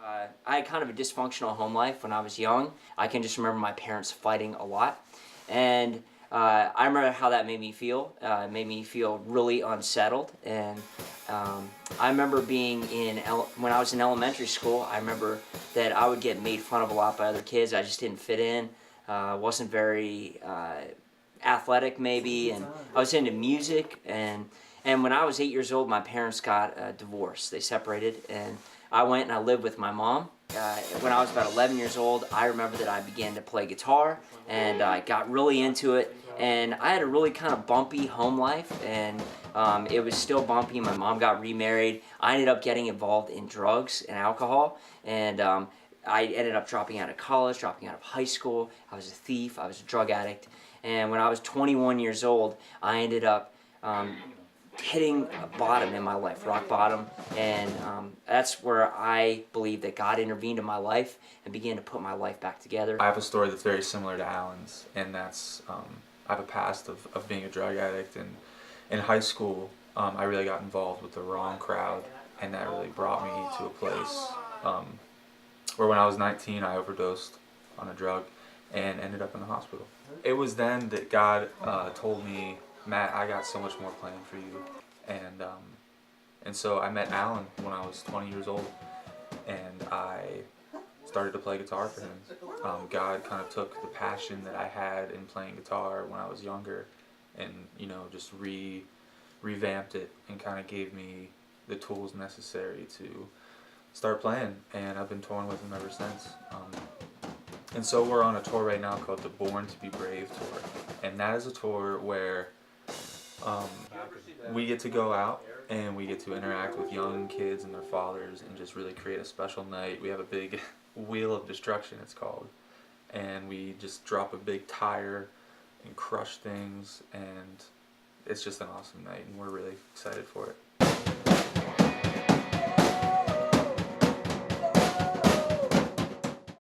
I had kind of a dysfunctional home life when I was young. I can just remember my parents fighting a lot. And I remember how that made me feel. It made me feel really unsettled. And I remember being when I was in elementary school, I remember that I would get made fun of a lot by other kids. I just didn't fit in. Wasn't very athletic maybe, and I was into music. And when I was 8 years old, my parents got a divorce. They separated, and I went and I lived with my mom. When I was about 11 years old, I remember that I began to play guitar, and I got really into it. And I had a really kind of bumpy home life, and it was still bumpy. My mom got remarried. I ended up getting involved in drugs and alcohol, and I ended up dropping out of college, dropping out of high school. I was a thief. I was a drug addict. And when I was 21 years old, I ended up hitting a bottom in my life, rock bottom, and that's where I believe that God intervened in my life and began to put my life back together. I have a story that's very similar to Alan's, and that's I have a past of being a drug addict, and in high school I really got involved with the wrong crowd, and that really brought me to a place where when I was 19 I overdosed on a drug and ended up in the hospital. It was then that God told me, Matt, I got so much more planned for you. And so I met Alan when I was 20 years old, and I started to play guitar for him. God kind of took the passion that I had in playing guitar when I was younger and, just revamped it and kind of gave me the tools necessary to start playing, and I've been touring with him ever since. And so we're on a tour right now called the Born to Be Brave tour, and that is a tour where we get to go out and we get to interact with young kids and their fathers and just really create a special night. We have a big wheel of destruction, it's called, and we just drop a big tire and crush things, and it's just an awesome night, and we're really excited for it.